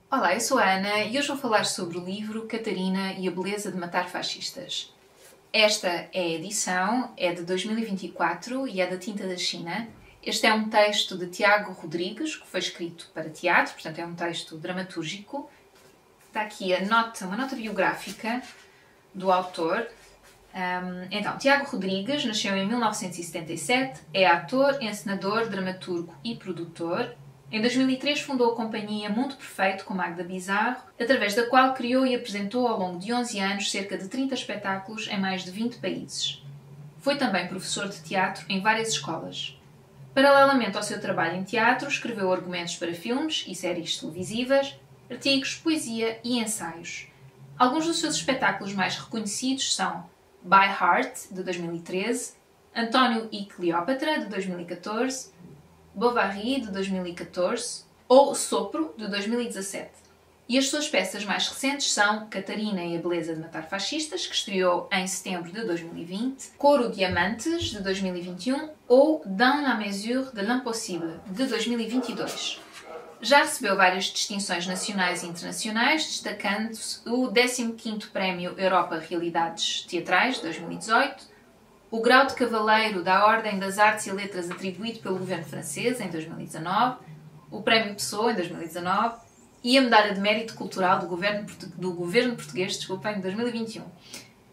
Olá, eu sou a Ana e hoje vou falar sobre o livro Catarina e a Beleza de Matar Fascistas. Esta é a edição, é de 2024 e é da Tinta da China. Este é um texto de Tiago Rodrigues, que foi escrito para teatro, portanto é um texto dramatúrgico. Está aqui uma nota biográfica do autor. Então, Tiago Rodrigues nasceu em 1977, é ator, encenador, dramaturgo e produtor. Em 2003 fundou a companhia Mundo Perfeito com Magda Bizarro, através da qual criou e apresentou ao longo de 11 anos cerca de 30 espetáculos em mais de 20 países. Foi também professor de teatro em várias escolas. Paralelamente ao seu trabalho em teatro, escreveu argumentos para filmes e séries televisivas, artigos, poesia e ensaios. Alguns dos seus espetáculos mais reconhecidos são By Heart, de 2013, António e Cleópatra, de 2014, Bovary, de 2014, ou Sopro, de 2017. E as suas peças mais recentes são Catarina e a Beleza de Matar Fascistas, que estreou em setembro de 2020, Coro Diamantes, de 2021, ou Dans la mesure de l'impossible, de 2022. Já recebeu várias distinções nacionais e internacionais, destacando-se o 15º Prémio Europa Realidades Teatrais, de 2018, o grau de Cavaleiro da Ordem das Artes e Letras atribuído pelo governo francês em 2019, o Prémio Pessoa em 2019 e a Medalha de Mérito Cultural do governo português, em 2021.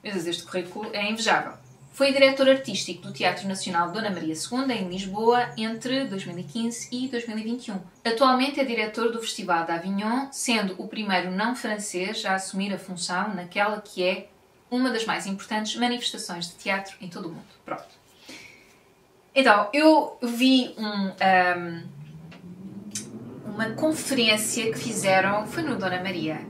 Mas este currículo é invejável. Foi diretor artístico do Teatro Nacional Dona Maria II, em Lisboa, entre 2015 e 2021. Atualmente é diretor do Festival de Avignon, sendo o primeiro não francês a assumir a função naquela que é uma das mais importantes manifestações de teatro em todo o mundo. Pronto. Então, eu vi uma conferência que fizeram, foi no Dona Maria.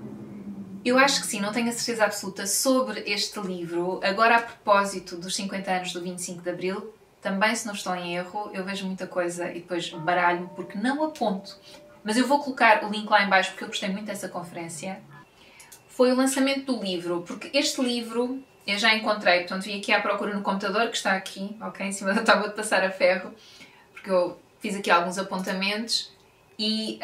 Eu acho que sim, não tenho a certeza absoluta sobre este livro. Agora, a propósito dos 50 anos do 25 de Abril, também, se não estou em erro, eu vejo muita coisa e depois baralho porque não aponto. Mas eu vou colocar o link lá em baixo porque eu gostei muito dessa conferência. Foi o lançamento do livro, porque este livro eu já encontrei, portanto vim aqui à procura no computador, que está aqui, ok, em cima da tábua de passar a ferro, porque eu fiz aqui alguns apontamentos e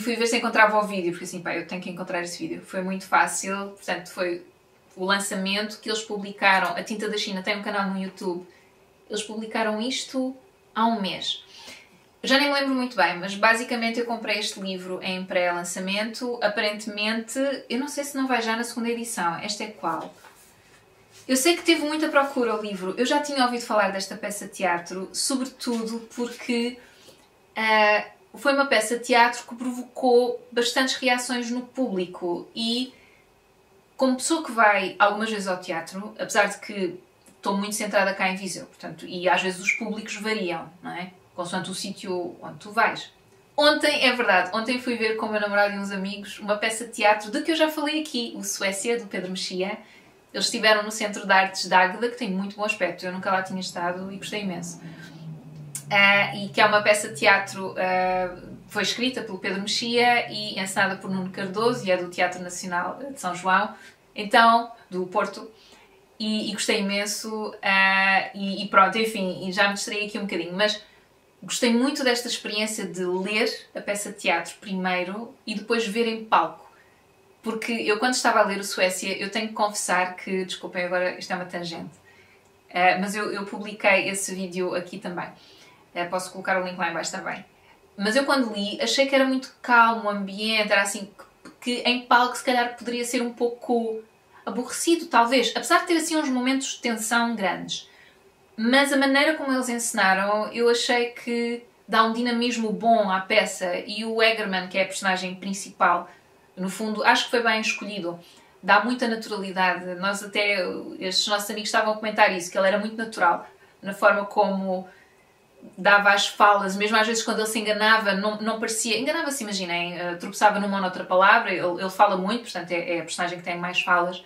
fui ver se encontrava o vídeo, porque assim, pá, eu tenho que encontrar esse vídeo. Foi muito fácil, portanto foi o lançamento que eles publicaram. A Tinta da China tem um canal no YouTube, eles publicaram isto há um mês. Já nem me lembro muito bem, mas basicamente eu comprei este livro em pré-lançamento. Aparentemente, eu não sei se não vai já na segunda edição. Esta é qual? Eu sei que teve muita procura o livro. Eu já tinha ouvido falar desta peça de teatro, sobretudo porque foi uma peça de teatro que provocou bastantes reações no público. E como pessoa que vai algumas vezes ao teatro, apesar de que estou muito centrada cá em Viseu, portanto, e às vezes os públicos variam, não é? Consoante o sítio onde tu vais. Ontem, é verdade, ontem fui ver com o meu namorado e uns amigos uma peça de teatro de que eu já falei aqui, o Suécia, do Pedro Mexia. Eles estiveram no Centro de Artes de Águeda, que tem muito bom aspecto. Eu nunca lá tinha estado e gostei imenso. E que é uma peça de teatro, foi escrita pelo Pedro Mexia e encenada por Nuno Cardoso, e é do Teatro Nacional de São João, então, do Porto. E gostei imenso. E pronto, enfim, e já me distraí aqui um bocadinho, mas gostei muito desta experiência de ler a peça de teatro primeiro e depois ver em palco. Porque eu, quando estava a ler o Suécia, eu tenho que confessar que, desculpem agora, isto é uma tangente, mas eu publiquei esse vídeo aqui também. Posso colocar o link lá em baixo também. Mas eu, quando li, achei que era muito calmo o ambiente, era assim, que em palco se calhar poderia ser um pouco aborrecido, talvez, apesar de ter assim uns momentos de tensão grandes. Mas a maneira como eles encenaram, eu achei que dá um dinamismo bom à peça. E o Egerman, que é a personagem principal, no fundo, acho que foi bem escolhido. Dá muita naturalidade. Nós até, estes nossos amigos estavam a comentar isso, que ele era muito natural. Na forma como dava as falas, mesmo às vezes quando ele se enganava, não parecia... Enganava-se, imaginem, tropeçava numa ou noutra palavra. Ele fala muito, portanto é a personagem que tem mais falas.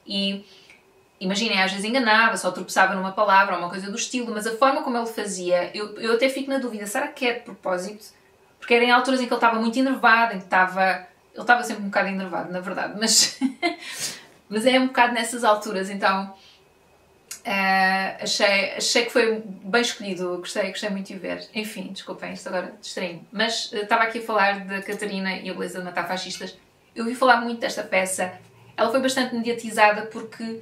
E imaginem, às vezes enganava-se ou tropeçava numa palavra ou uma coisa do estilo, mas a forma como ele fazia, eu até fico na dúvida, será que é de propósito? Porque era em alturas em que ele estava muito enervado, em que estava... Ele estava sempre um bocado enervado, na verdade, mas é um bocado nessas alturas, então achei que foi bem escolhido, gostei muito de ver. Enfim, desculpem, isto agora distraí-me. Mas estava aqui a falar da Catarina e a Beleza de Matar Fascistas, Eu ouvi falar muito desta peça. Ela foi bastante mediatizada porque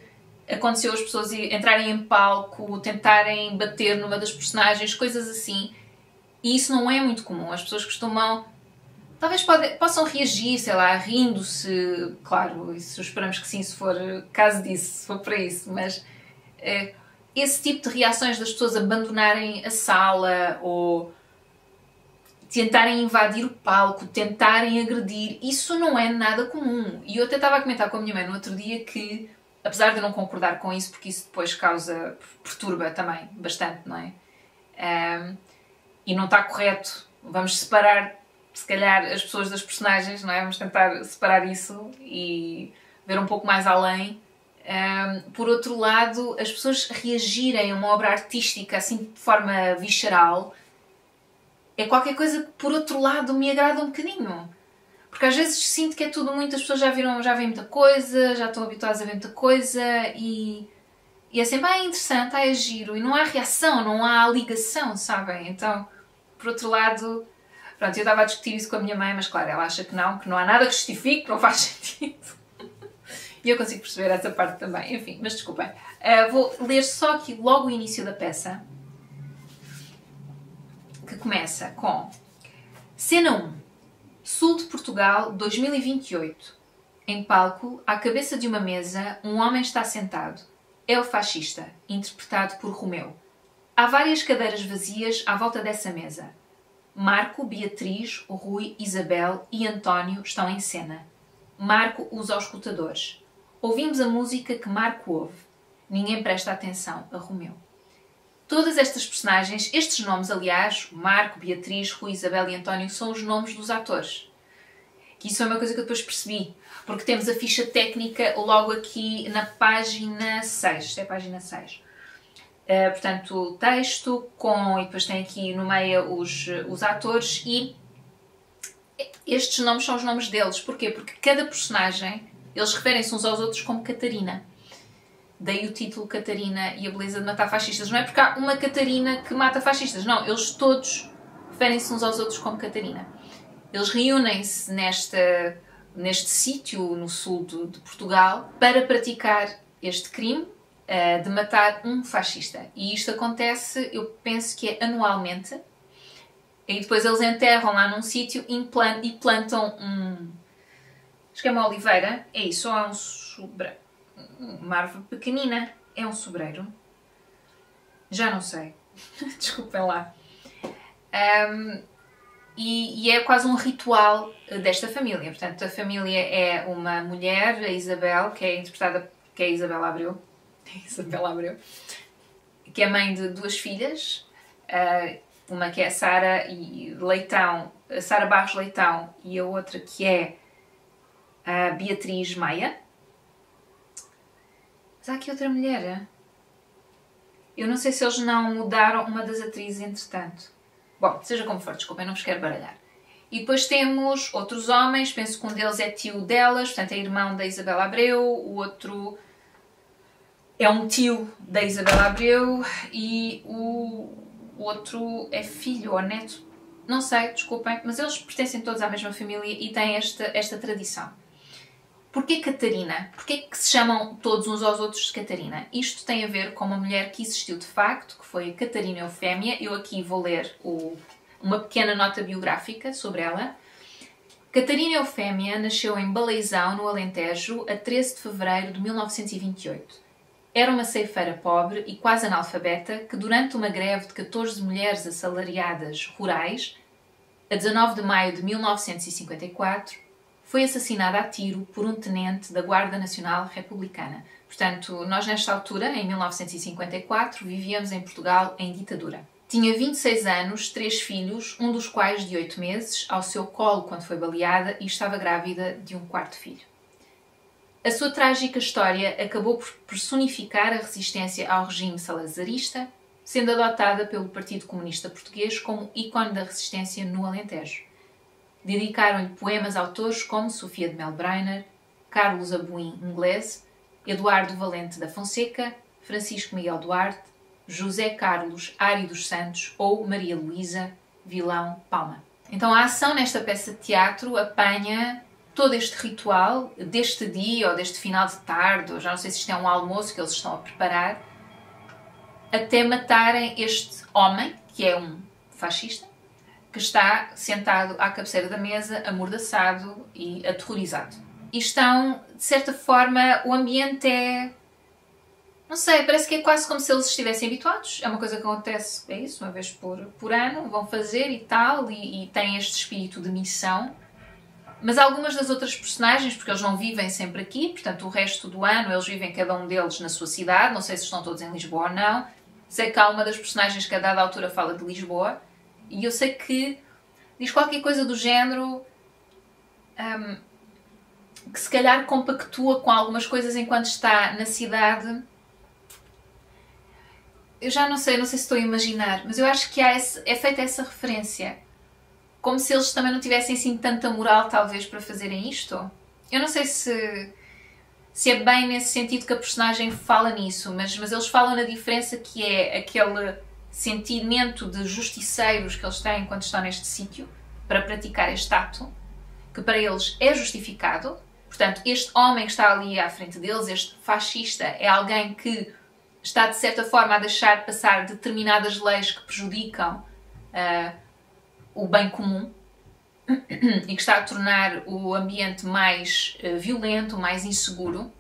aconteceu as pessoas entrarem em palco, tentarem bater numa das personagens, coisas assim. E isso não é muito comum. As pessoas costumam... Talvez possam reagir, sei lá, rindo-se. Claro, isso esperamos que sim, se for caso disso, se for para isso. Mas esse tipo de reações das pessoas abandonarem a sala ou tentarem invadir o palco, tentarem agredir, isso não é nada comum. E eu até estava a comentar com a minha mãe no outro dia que, apesar de eu não concordar com isso, porque isso depois perturba também bastante, não é? E não está correto. Vamos separar, se calhar, as pessoas das personagens, não é? Vamos tentar separar isso e ver um pouco mais além. Por outro lado, as pessoas reagirem a uma obra artística assim de forma visceral é qualquer coisa que, por outro lado, me agrada um bocadinho. Porque às vezes sinto que é tudo muito... As pessoas já veem muita coisa, já estão habituadas a ver muita coisa e é sempre, é interessante, é giro. E não há reação, não há ligação, sabem? Então, por outro lado... Pronto, eu estava a discutir isso com a minha mãe, mas claro, ela acha que não há nada que justifique, que não faz sentido. E eu consigo perceber essa parte também. Enfim, mas desculpem. Vou ler só aqui logo o início da peça, que começa com Cena 1. Sul de Portugal, 2028. Em palco, à cabeça de uma mesa, um homem está sentado. É o fascista, interpretado por Romeu. Há várias cadeiras vazias à volta dessa mesa. Marco, Beatriz, Rui, Isabel e António estão em cena. Marco usa os escutadores. Ouvimos a música que Marco ouve. Ninguém presta atenção a Romeu. Todas estas personagens, estes nomes, aliás, Marco, Beatriz, Rui, Isabel e António, são os nomes dos atores. Que isso é uma coisa que eu depois percebi, porque temos a ficha técnica logo aqui na página 6. Isto é a página 6. Portanto, texto e depois tem aqui no meio os atores e estes nomes são os nomes deles. Porquê? Porque cada personagem, eles referem-se uns aos outros como Catarina. Daí o título Catarina e a beleza de matar fascistas. Não é porque há uma Catarina que mata fascistas. Não, eles todos referem-se uns aos outros como Catarina. Eles reúnem-se neste sítio no sul de Portugal para praticar este crime de matar um fascista. E isto acontece, eu penso que é anualmente. E depois eles enterram lá num sítio e plantam acho que é uma oliveira. É isso, ou é uma árvore pequenina. É um sobreiro? Já não sei. Desculpem lá. E é quase um ritual desta família. Portanto, a família é uma mulher, a Isabel, que é interpretada... que é Isabel Abreu. Isabel Abreu. Que é mãe de duas filhas. Uma que é a Sara Leitão, a Sara Barros Leitão, e a outra que é a Beatriz Maia. Mas há aqui outra mulher. Eu não sei se eles não mudaram uma das atrizes entretanto. Bom, seja como for, desculpem, não vos quero baralhar. E depois temos outros homens, penso que um deles é tio delas, portanto é irmão da Isabel Abreu, o outro é um tio da Isabel Abreu e o outro é filho ou neto. Não sei, desculpem, mas eles pertencem todos à mesma família e têm esta tradição. Porquê Catarina? Porquê que se chamam todos uns aos outros de Catarina? Isto tem a ver com uma mulher que existiu de facto, que foi a Catarina Eufémia. Eu aqui vou ler uma pequena nota biográfica sobre ela. Catarina Eufémia nasceu em Baleizão, no Alentejo, a 13 de fevereiro de 1928. Era uma ceifeira pobre e quase analfabeta que, durante uma greve de 14 mulheres assalariadas rurais, a 19 de maio de 1954, foi assassinada a tiro por um tenente da Guarda Nacional Republicana. Portanto, nós nesta altura, em 1954, vivíamos em Portugal em ditadura. Tinha 26 anos, 3 filhos, um dos quais de 8 meses, ao seu colo quando foi baleada e estava grávida de um 4º filho. A sua trágica história acabou por personificar a resistência ao regime salazarista, sendo adotada pelo Partido Comunista Português como ícone da resistência no Alentejo. Dedicaram-lhe poemas autores como Sofia de Melbrenner, Carlos Abuim Inglês, Eduardo Valente da Fonseca, Francisco Miguel Duarte, José Carlos Ari dos Santos ou Maria Luísa Vilão Palma. Então a ação nesta peça de teatro apanha todo este ritual deste dia ou deste final de tarde, ou já não sei se isto é um almoço que eles estão a preparar, até matarem este homem, que é um fascista, que está sentado à cabeceira da mesa, amordaçado e aterrorizado. E estão, de certa forma, o ambiente é... não sei, parece que é quase como se eles estivessem habituados. É uma coisa que acontece, é isso, uma vez por ano, vão fazer e tal, e têm este espírito de missão. Mas algumas das outras personagens, porque eles não vivem sempre aqui, portanto o resto do ano eles vivem cada um deles na sua cidade, não sei se estão todos em Lisboa ou não. Sei que há uma das personagens que a dada altura fala de Lisboa, e eu sei que diz qualquer coisa do género que se calhar compactua com algumas coisas enquanto está na cidade. Eu já não sei se estou a imaginar, mas eu acho que é feita essa referência. Como se eles também não tivessem assim tanta moral, talvez, para fazerem isto. Eu não sei se é bem nesse sentido que a personagem fala nisso, mas eles falam na diferença que é aquele sentimento de justiceiros que eles têm quando estão neste sítio para praticar este ato, que para eles é justificado. Portanto, este homem que está ali à frente deles, este fascista, é alguém que está, de certa forma, a deixar passar determinadas leis que prejudicam o bem comum e que está a tornar o ambiente mais violento, mais inseguro.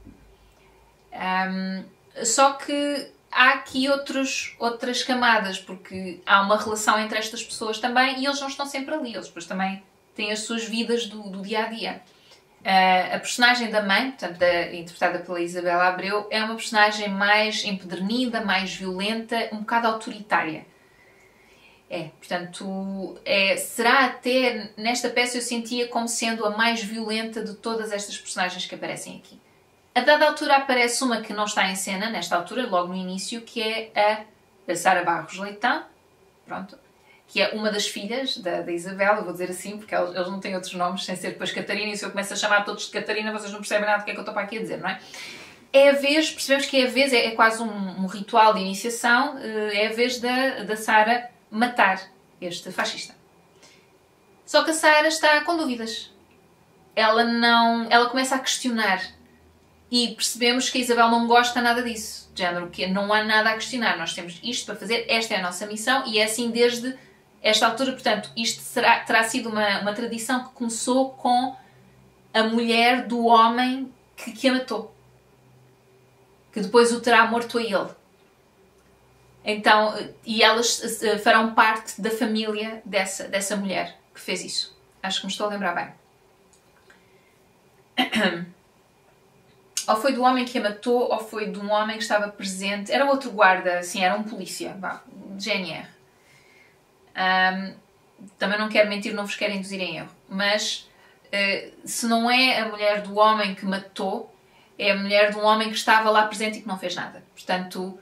Só que há aqui outras camadas, porque há uma relação entre estas pessoas também e eles não estão sempre ali, eles depois também têm as suas vidas do dia-a-dia. A personagem da mãe, portanto, interpretada pela Isabela Abreu, é uma personagem mais empedernida, mais violenta, um bocado autoritária. Portanto, será até, nesta peça eu sentia como sendo a mais violenta de todas estas personagens que aparecem aqui. A dada altura aparece uma que não está em cena, nesta altura, logo no início, que é a Sara Barros Leitão, pronto, que é uma das filhas da Isabel, eu vou dizer assim, porque eles não têm outros nomes, sem ser depois Catarina, e se eu começo a chamar todos de Catarina, vocês não percebem nada do que é que eu estou para aqui a dizer, não é? É a vez, percebemos que é a vez, é quase um ritual de iniciação, é a vez da Sara matar este fascista. Só que a Sara está com dúvidas. Ela começa a questionar. E percebemos que a Isabel não gosta nada disso. De género, que não há nada a questionar. Nós temos isto para fazer, esta é a nossa missão e é assim desde esta altura. Portanto, isto terá sido uma tradição que começou com a mulher do homem que a matou. Que depois o terá morto a ele. Então, e elas farão parte da família dessa mulher que fez isso. Acho que me estou a lembrar bem. Ou foi do homem que a matou, ou foi de um homem que estava presente. Era outro guarda, assim, era um polícia, de GNR. Também não quero mentir, não vos quero induzir em erro. Mas, se não é a mulher do homem que matou, é a mulher de um homem que estava lá presente e que não fez nada. Portanto,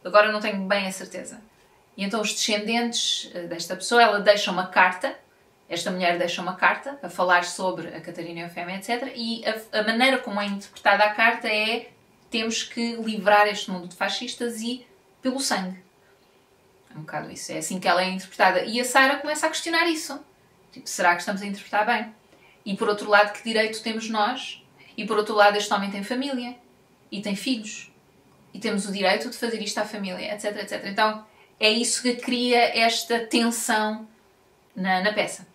agora não tenho bem a certeza. E então os descendentes desta pessoa, ela deixa uma carta, esta mulher deixa uma carta a falar sobre a Catarina Eufémia, etc. E a maneira como é interpretada a carta é: temos que livrar este mundo de fascistas e pelo sangue. É um bocado isso. É assim que ela é interpretada. E a Sara começa a questionar isso. Tipo, será que estamos a interpretar bem? E por outro lado, que direito temos nós? E por outro lado, este homem tem família. E tem filhos. E temos o direito de fazer isto à família, etc, etc. Então, é isso que cria esta tensão na peça.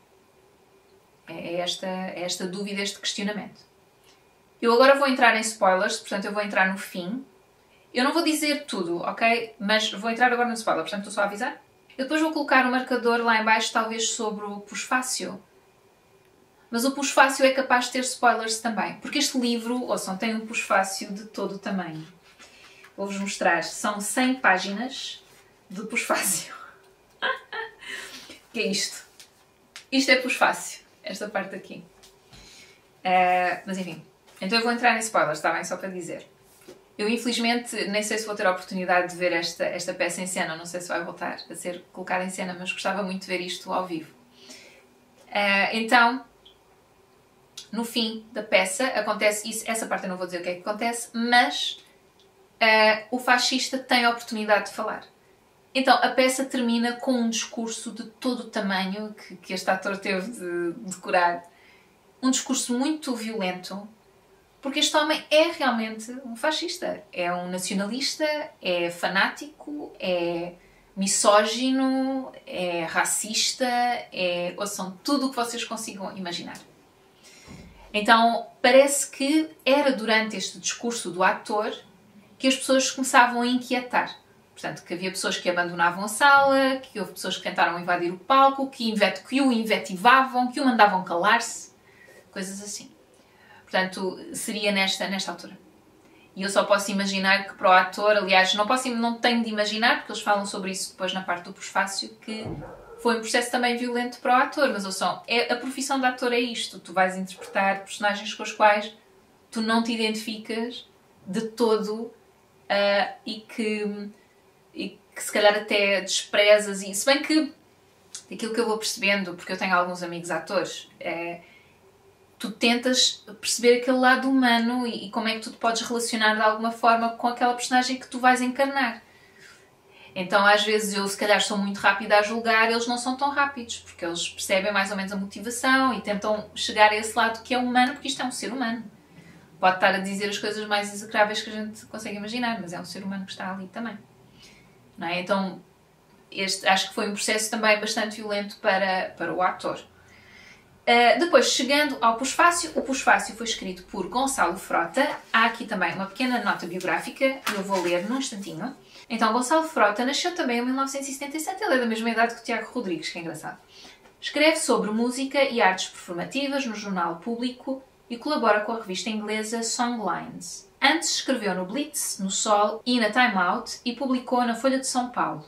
É esta dúvida, este questionamento. Eu agora vou entrar em spoilers, portanto eu vou entrar no fim. Eu não vou dizer tudo, ok? Mas vou entrar agora no spoiler, portanto estou só a avisar. Eu depois vou colocar um marcador lá em baixo, talvez sobre o pós-fácil. Mas o pós-fácil é capaz de ter spoilers também. Porque este livro, ouçam, tem um pós-fácil de todo o tamanho. Vou-vos mostrar. São 100 páginas de pós-fácil. Que é isto? Isto é pós-fácil. Esta parte aqui. Mas enfim. Então eu vou entrar em spoilers, está bem? Só para dizer. Eu infelizmente nem sei se vou ter a oportunidade de ver esta peça em cena. Não sei se vai voltar a ser colocada em cena, mas gostava muito de ver isto ao vivo. Então, no fim da peça acontece isso. Essa parte eu não vou dizer o que é que acontece, mas o fascista tem a oportunidade de falar. Então a peça termina com um discurso de todo o tamanho que este ator teve de decorar. um discurso muito violento, porque este homem é realmente um fascista. É um nacionalista, é fanático, é misógino, é racista, ouçam, tudo o que vocês consigam imaginar. Então, parece que era durante este discurso do ator que as pessoas começavam a inquietar. Portanto, que havia pessoas que abandonavam a sala, que houve pessoas que tentaram invadir o palco, que o invetivavam, que o mandavam calar-se, coisas assim. Portanto, seria nesta altura. E eu só posso imaginar que para o ator, aliás, não tenho de imaginar, porque eles falam sobre isso depois na parte do prefácio, que foi um processo também violento para o ator. Mas ouçam, a profissão de ator é isto. Tu vais interpretar personagens com os quais tu não te identificas de todo e que se calhar até desprezas. E se bem que, daquilo que eu vou percebendo, porque eu tenho alguns amigos atores, tu tentas perceber aquele lado humano e como é que tu te podes relacionar de alguma forma com aquela personagem que tu vais encarnar. Então, às vezes, eu se calhar sou muito rápida a julgar, eles não são tão rápidos, porque eles percebem mais ou menos a motivação e tentam chegar a esse lado que é humano, porque isto é um ser humano. Pode estar a dizer as coisas mais execráveis que a gente consegue imaginar, mas é um ser humano que está ali também. Não é? Então, acho que foi um processo também bastante violento para o ator. Depois, chegando ao Pusfácio, o Pusfácio foi escrito por Gonçalo Frota. Há aqui também uma pequena nota biográfica, que eu vou ler num instantinho. Então, Gonçalo Frota nasceu também em 1977, ele é da mesma idade que o Tiago Rodrigues, que é engraçado. Escreve sobre música e artes performativas no jornal Público e colabora com a revista inglesa Songlines. Antes escreveu no Blitz, no Sol e na Time Out e publicou na Folha de São Paulo.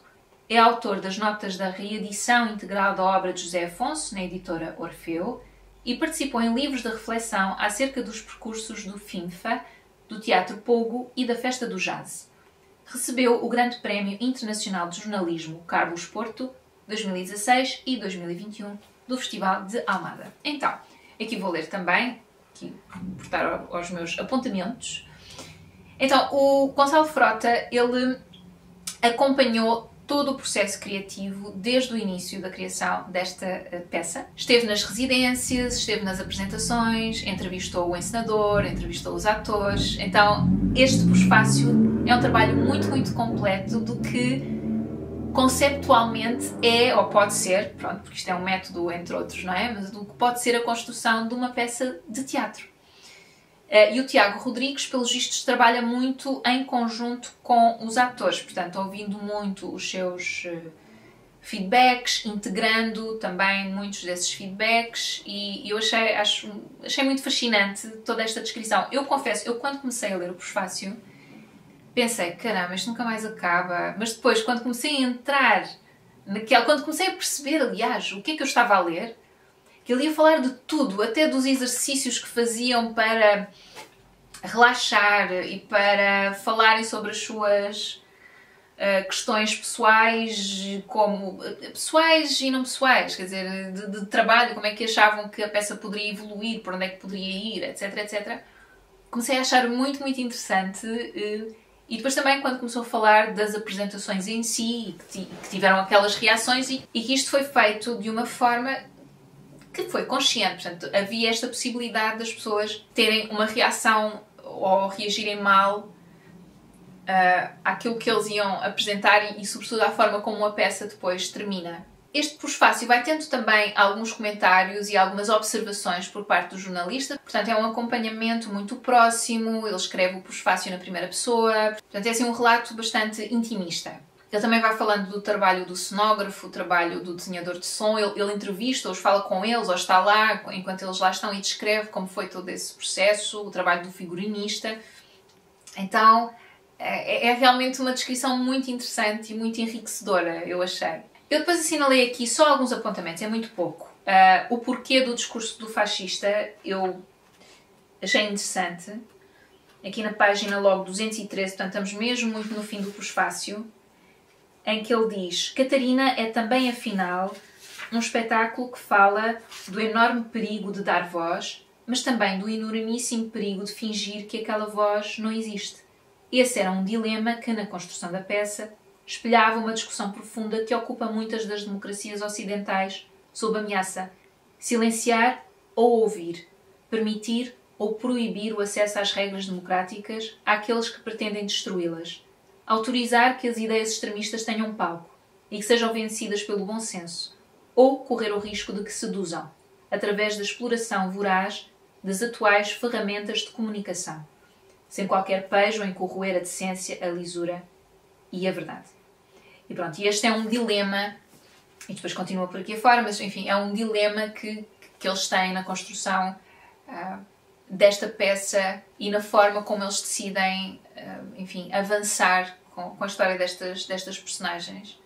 É autor das notas da reedição integral da obra de José Afonso, na editora Orfeu, e participou em livros de reflexão acerca dos percursos do FINFA, do Teatro Pogo e da Festa do Jazz. Recebeu o Grande Prémio Internacional de Jornalismo Carlos Porto, 2016 e 2021, do Festival de Almada. Então, aqui vou ler também, aqui portar aos meus apontamentos. Então, o Gonçalo Frota, ele acompanhou todo o processo criativo desde o início da criação desta peça. Esteve nas residências, esteve nas apresentações, entrevistou o encenador, entrevistou os atores. Então, este Pusfácio é um trabalho muito, muito completo do que conceptualmente é, ou pode ser, pronto, porque isto é um método entre outros, não é? Mas do que pode ser a construção de uma peça de teatro. E o Tiago Rodrigues, pelos vistos, trabalha muito em conjunto com os atores, portanto, ouvindo muito os seus feedbacks, integrando também muitos desses feedbacks, e eu achei muito fascinante toda esta descrição. Eu confesso, eu quando comecei a ler o Pusfácio, pensei, caramba, isto nunca mais acaba, mas depois, quando comecei a entrar quando comecei a perceber, aliás, o que é que eu estava a ler, que ele ia falar de tudo, até dos exercícios que faziam para relaxar e para falarem sobre as suas questões pessoais, como pessoais e não pessoais, quer dizer, de trabalho, como é que achavam que a peça poderia evoluir, por onde é que poderia ir, etc, etc. Comecei a achar muito, muito interessante. E depois também quando começou a falar das apresentações em si, que tiveram aquelas reações e que isto foi feito de uma forma que foi consciente. Portanto, havia esta possibilidade das pessoas terem uma reação ou reagirem mal àquilo que eles iam apresentar e sobretudo à forma como a peça depois termina. Este Pusfácio vai tendo também alguns comentários e algumas observações por parte do jornalista. Portanto, é um acompanhamento muito próximo, ele escreve o Pusfácio na primeira pessoa. Portanto, é assim um relato bastante intimista. Ele também vai falando do trabalho do cenógrafo, o trabalho do desenhador de som, ele entrevista-os, fala com eles, ou está lá enquanto eles lá estão e descreve como foi todo esse processo, o trabalho do figurinista. Então, é realmente uma descrição muito interessante e muito enriquecedora, eu achei. Eu depois assinalei aqui só alguns apontamentos, é muito pouco. O porquê do discurso do fascista eu achei interessante. Aqui na página logo 213, portanto estamos mesmo muito no fim do Pusfácio, em que ele diz: Catarina é também, afinal, um espetáculo que fala do enorme perigo de dar voz, mas também do enormíssimo perigo de fingir que aquela voz não existe. Esse era um dilema que, na construção da peça, espelhava uma discussão profunda que ocupa muitas das democracias ocidentais sob ameaça: silenciar ou ouvir. permitir ou proibir o acesso às regras democráticas àqueles que pretendem destruí-las, autorizar que as ideias extremistas tenham palco e que sejam vencidas pelo bom senso, ou correr o risco de que seduzam, através da exploração voraz das atuais ferramentas de comunicação, sem qualquer pejo em corroer a decência, a lisura e a verdade. E pronto, e este é um dilema, e depois continua por aqui afora, mas enfim, é um dilema que eles têm na construção desta peça e na forma como eles decidem, enfim, avançar com a história destas personagens.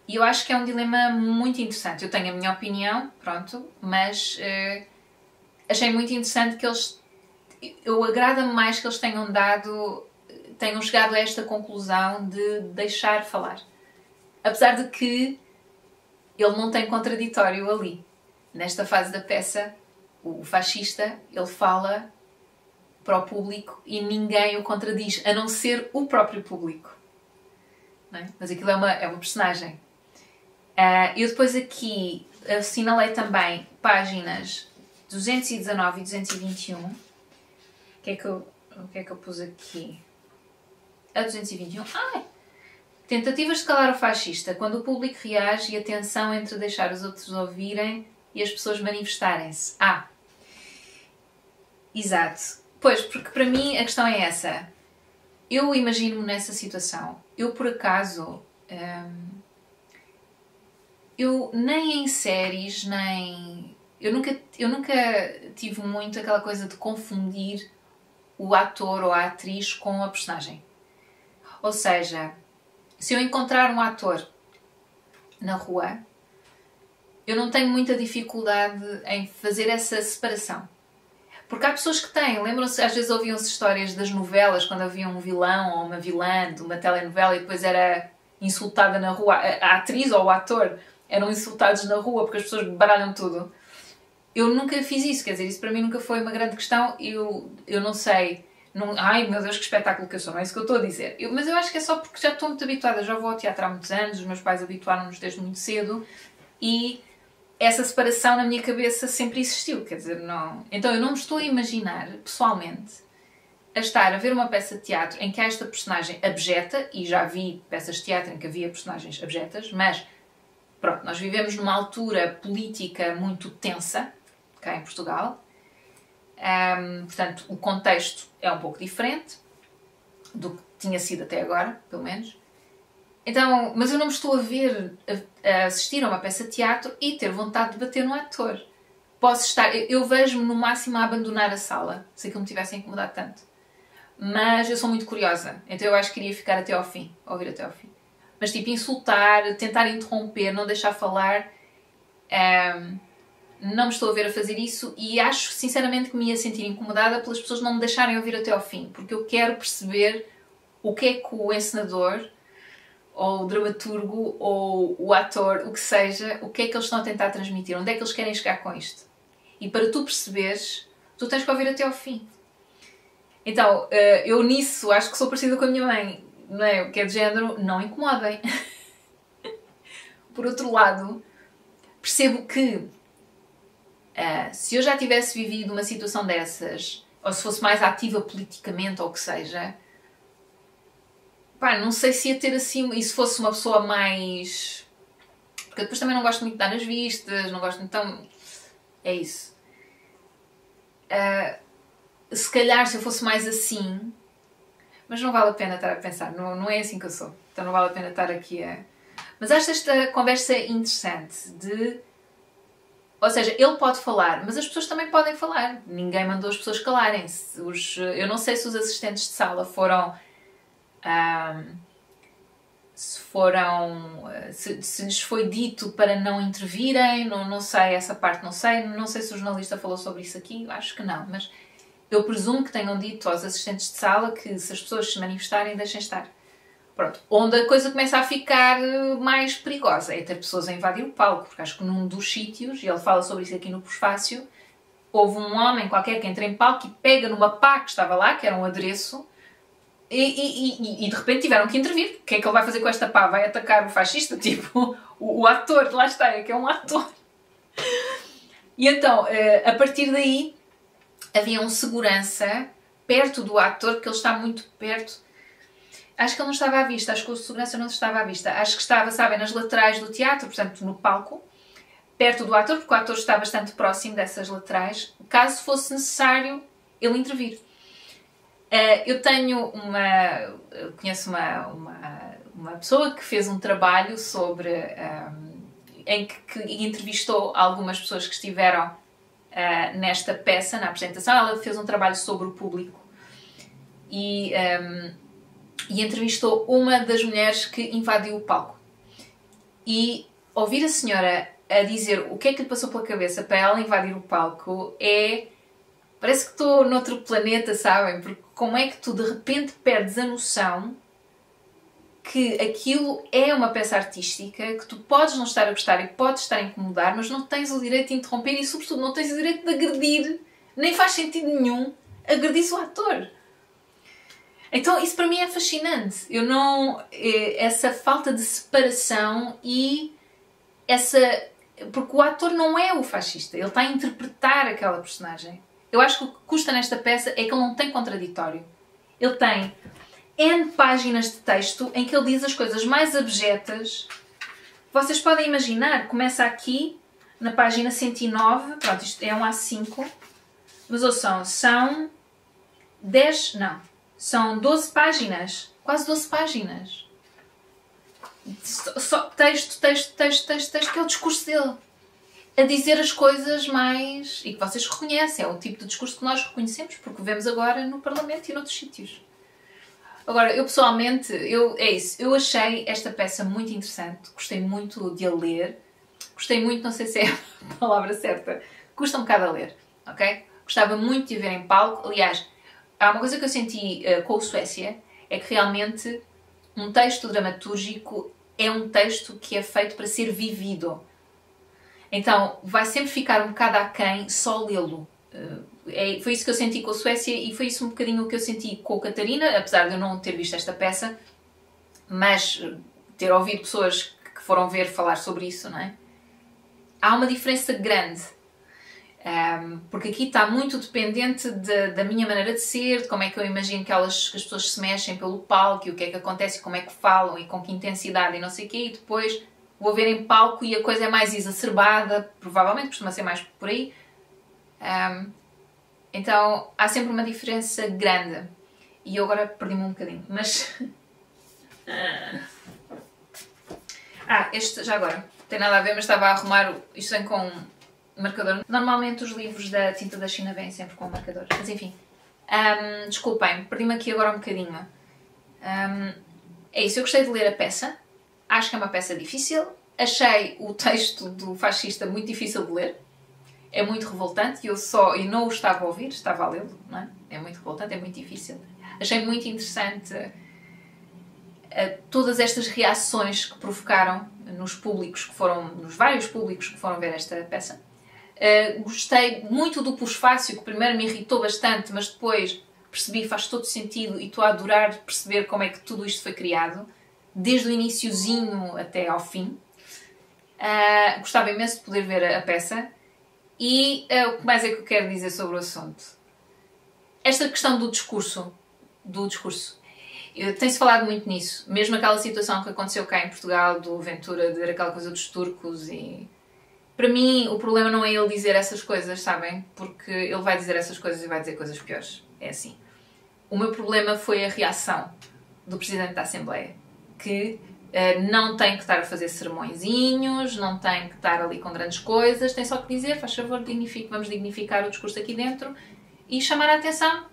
E eu acho que é um dilema muito interessante. Eu tenho a minha opinião, pronto, mas achei muito interessante que eles... agrada-me mais que eles tenham chegado a esta conclusão de deixar falar. Apesar de que ele não tem contraditório ali. Nesta fase da peça, o fascista, ele fala para o público e ninguém o contradiz, a não ser o próprio público. Não é? Mas aquilo é uma personagem. Eu depois aqui assinalei também páginas 219 e 221. O que é que eu pus aqui? A 221. Tentativas de calar o fascista, quando o público reage e a tensão entre deixar os outros ouvirem e as pessoas manifestarem-se. Exato. Pois, porque para mim a questão é essa. Eu imagino-me nessa situação. Eu, por acaso... eu nem em séries, nem... Eu nunca tive muito aquela coisa de confundir o ator ou a atriz com a personagem. Ou seja, se eu encontrar um ator na rua, eu não tenho muita dificuldade em fazer essa separação. Porque há pessoas que têm. Lembram-se, às vezes ouviam-se histórias das novelas, quando havia um vilão ou uma vilã de uma telenovela e depois era insultada na rua. A atriz ou o ator eram insultados na rua porque as pessoas baralham tudo. Eu nunca fiz isso, quer dizer, isso para mim nunca foi uma grande questão. Eu não sei... Ai meu Deus, que espetáculo que eu sou, não é isso que eu estou a dizer. Mas eu acho que é só porque já estou muito habituada, já vou ao teatro há muitos anos, os meus pais habituaram-nos desde muito cedo e essa separação na minha cabeça sempre existiu, quer dizer, não... Então eu não me estou a imaginar, pessoalmente, a estar a ver uma peça de teatro em que há esta personagem abjeta, e já vi peças de teatro em que havia personagens abjetas, mas pronto, nós vivemos numa altura política muito tensa, cá em Portugal. Portanto, o contexto é um pouco diferente do que tinha sido até agora, pelo menos. Então, mas eu não me estou a ver a assistir a uma peça de teatro e ter vontade de bater no ator. Posso estar... Eu vejo-me no máximo a abandonar a sala, se aquilo me tivesse incomodado tanto. Mas eu sou muito curiosa, então eu acho que iria ficar até ao fim, ouvir até ao fim. Mas tipo, insultar, tentar interromper, não deixar falar... não me estou a ver a fazer isso e acho sinceramente que me ia sentir incomodada pelas pessoas não me deixarem ouvir até ao fim, porque eu quero perceber o que é que o encenador ou o dramaturgo ou o ator, o que seja, o que é que eles estão a tentar transmitir, onde é que eles querem chegar com isto. E para tu perceberes, tu tens que ouvir até ao fim. Então, eu nisso acho que sou parecida com a minha mãe, não é? O que é de género, não incomodem. Por outro lado, percebo que se eu já tivesse vivido uma situação dessas, ou se fosse mais ativa politicamente ou o que seja, não sei se ia ter assim, e se fosse uma pessoa mais... Porque depois também não gosto muito de dar nas vistas, não gosto muito, então... É isso. Se calhar se eu fosse mais assim... Mas não vale a pena estar a pensar, não é assim que eu sou. Então não vale a pena estar aqui a... Mas acho esta conversa interessante de... Ou seja, ele pode falar, mas as pessoas também podem falar. Ninguém mandou as pessoas calarem-se. Eu não sei se os assistentes de sala foram... se lhes foi dito para não intervirem, não sei essa parte, não sei se o jornalista falou sobre isso aqui, acho que não, mas eu presumo que tenham dito aos assistentes de sala que se as pessoas se manifestarem, deixem estar. Pronto, onde a coisa começa a ficar mais perigosa é ter pessoas a invadir o palco, porque acho que num dos sítios, e ele fala sobre isso aqui no prefácio, houve um homem qualquer que entra em palco e pega numa pá que estava lá, que era um adereço, e de repente tiveram que intervir. O que é que ele vai fazer com esta pá? Vai atacar o fascista? Tipo, o ator, lá está, é que é um ator. E então, a partir daí, havia um segurança perto do ator, que ele está muito perto. Acho que ele não estava à vista, acho que o segurança não estava à vista. Acho que estava, sabem, nas laterais do teatro, portanto, no palco, perto do ator, porque o ator está bastante próximo dessas laterais, caso fosse necessário ele intervir. Eu conheço uma pessoa que fez um trabalho sobre, em que entrevistou algumas pessoas que estiveram nesta peça, na apresentação. Ela fez um trabalho sobre o público e entrevistou uma das mulheres que invadiu o palco. E ouvir a senhora a dizer o que é que lhe passou pela cabeça para ela invadir o palco parece que estou noutro planeta, sabem? Porque como é que tu de repente perdes a noção que aquilo é uma peça artística, que tu podes não estar a gostar e podes estar a incomodar, mas não tens o direito de interromper e, sobretudo, não tens o direito de agredir. Nem faz sentido nenhum agredir o ator. Então, isso para mim é fascinante. Essa falta de separação e porque o ator não é o fascista, ele está a interpretar aquela personagem. Eu acho que o que custa nesta peça é que ele não tem contraditório. Ele tem N páginas de texto em que ele diz as coisas mais abjetas. Vocês podem imaginar, começa aqui, na página 109, pronto, isto é um A5, mas ouçam, são 12 páginas, quase 12 páginas. Só texto, que é o discurso dele. A dizer as coisas mais... e que vocês reconhecem, é o tipo de discurso que nós reconhecemos, porque vemos agora no Parlamento e noutros sítios. Agora, eu pessoalmente, eu achei esta peça muito interessante, gostei muito de a ler, gostei muito, não sei se é a palavra certa, custa um bocado a ler, ok? Gostava muito de a ver em palco. Aliás, há uma coisa que eu senti com o Suécia, é que realmente um texto dramatúrgico é um texto que é feito para ser vivido. Então, vai sempre ficar um bocado aquém só lê-lo. Foi isso que eu senti com a Suécia e foi isso um bocadinho o que eu senti com a Catarina, apesar de eu não ter visto esta peça, mas ter ouvido pessoas que foram ver falar sobre isso, não é? Há uma diferença grande, porque aqui está muito dependente da minha maneira de ser, de como é que eu imagino que as pessoas se mexem pelo palco e o que é que acontece, como é que falam e com que intensidade e não sei o quê, e depois vou ver em palco e a coisa é mais exacerbada, provavelmente costuma ser mais por aí. Então há sempre uma diferença grande. E eu agora perdi-me um bocadinho, mas... este já agora, não tem nada a ver, mas estava a arrumar... Isto vem com um marcador. Normalmente os livros da tinta da China vêm sempre com um marcador. Mas enfim. Desculpem, perdi-me aqui agora um bocadinho. É isso, eu gostei de ler a peça. Acho que é uma peça difícil. Achei o texto do fascista muito difícil de ler. É muito revoltante e não o estava a ouvir, estava a lê-lo, não é? É muito revoltante, é muito difícil. Achei muito interessante todas estas reações que provocaram nos vários públicos que foram ver esta peça. Gostei muito do pós-fácil, que primeiro me irritou bastante, mas depois percebi, faz todo sentido e estou a adorar perceber como é que tudo isto foi criado, desde o iniciozinho até ao fim. Gostava imenso de poder ver a peça. E o que mais é que eu quero dizer sobre o assunto? Esta questão do discurso. Tem-se falado muito nisso. Mesmo aquela situação que aconteceu cá em Portugal, do Ventura dizer aquela coisa dos turcos e... Para mim, o problema não é ele dizer essas coisas, sabem? Porque ele vai dizer essas coisas e vai dizer coisas piores. É assim. O meu problema foi a reação do Presidente da Assembleia, que... não tem que estar a fazer sermõezinhos, não tem que estar ali com grandes coisas, tem só que dizer, faz favor, vamos dignificar o discurso aqui dentro e chamar a atenção,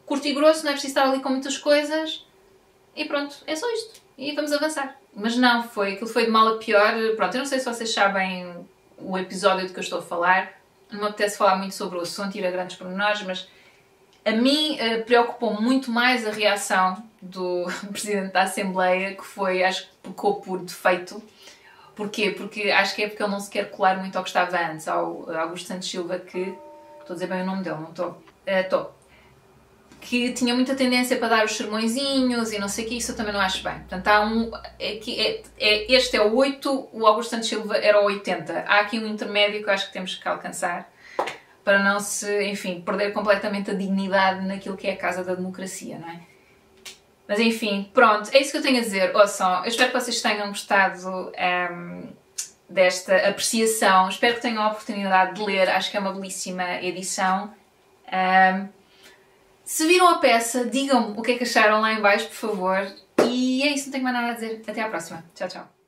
curto e grosso, não é preciso estar ali com muitas coisas e pronto, é só isto e vamos avançar. Mas não, aquilo foi de mal a pior. Pronto, eu não sei se vocês sabem o episódio de que eu estou a falar, não me apetece falar muito sobre o assunto e ir a grandes pormenores, mas a mim preocupou muito mais a reação do Presidente da Assembleia, que foi, acho que pecou por defeito. Porquê? Porque acho que é porque ele não se quer colar muito ao que estava antes, ao Augusto Santos Silva, que... Estou a dizer bem o nome dele, não estou? Estou. que tinha muita tendência para dar os sermõezinhos e não sei o que, isso eu também não acho bem. Portanto, há este é o 8, o Augusto Santos Silva era o 80. Há aqui um intermédio que eu acho que temos que alcançar para não se, enfim, perder completamente a dignidade naquilo que é a Casa da Democracia, não é? Mas enfim, pronto, é isso que eu tenho a dizer. Ouçam, eu espero que vocês tenham gostado desta apreciação. Espero que tenham a oportunidade de ler, acho que é uma belíssima edição. Se viram a peça, digam-me o que é que acharam lá em baixo, por favor. E é isso, não tenho mais nada a dizer. Até à próxima. Tchau, tchau.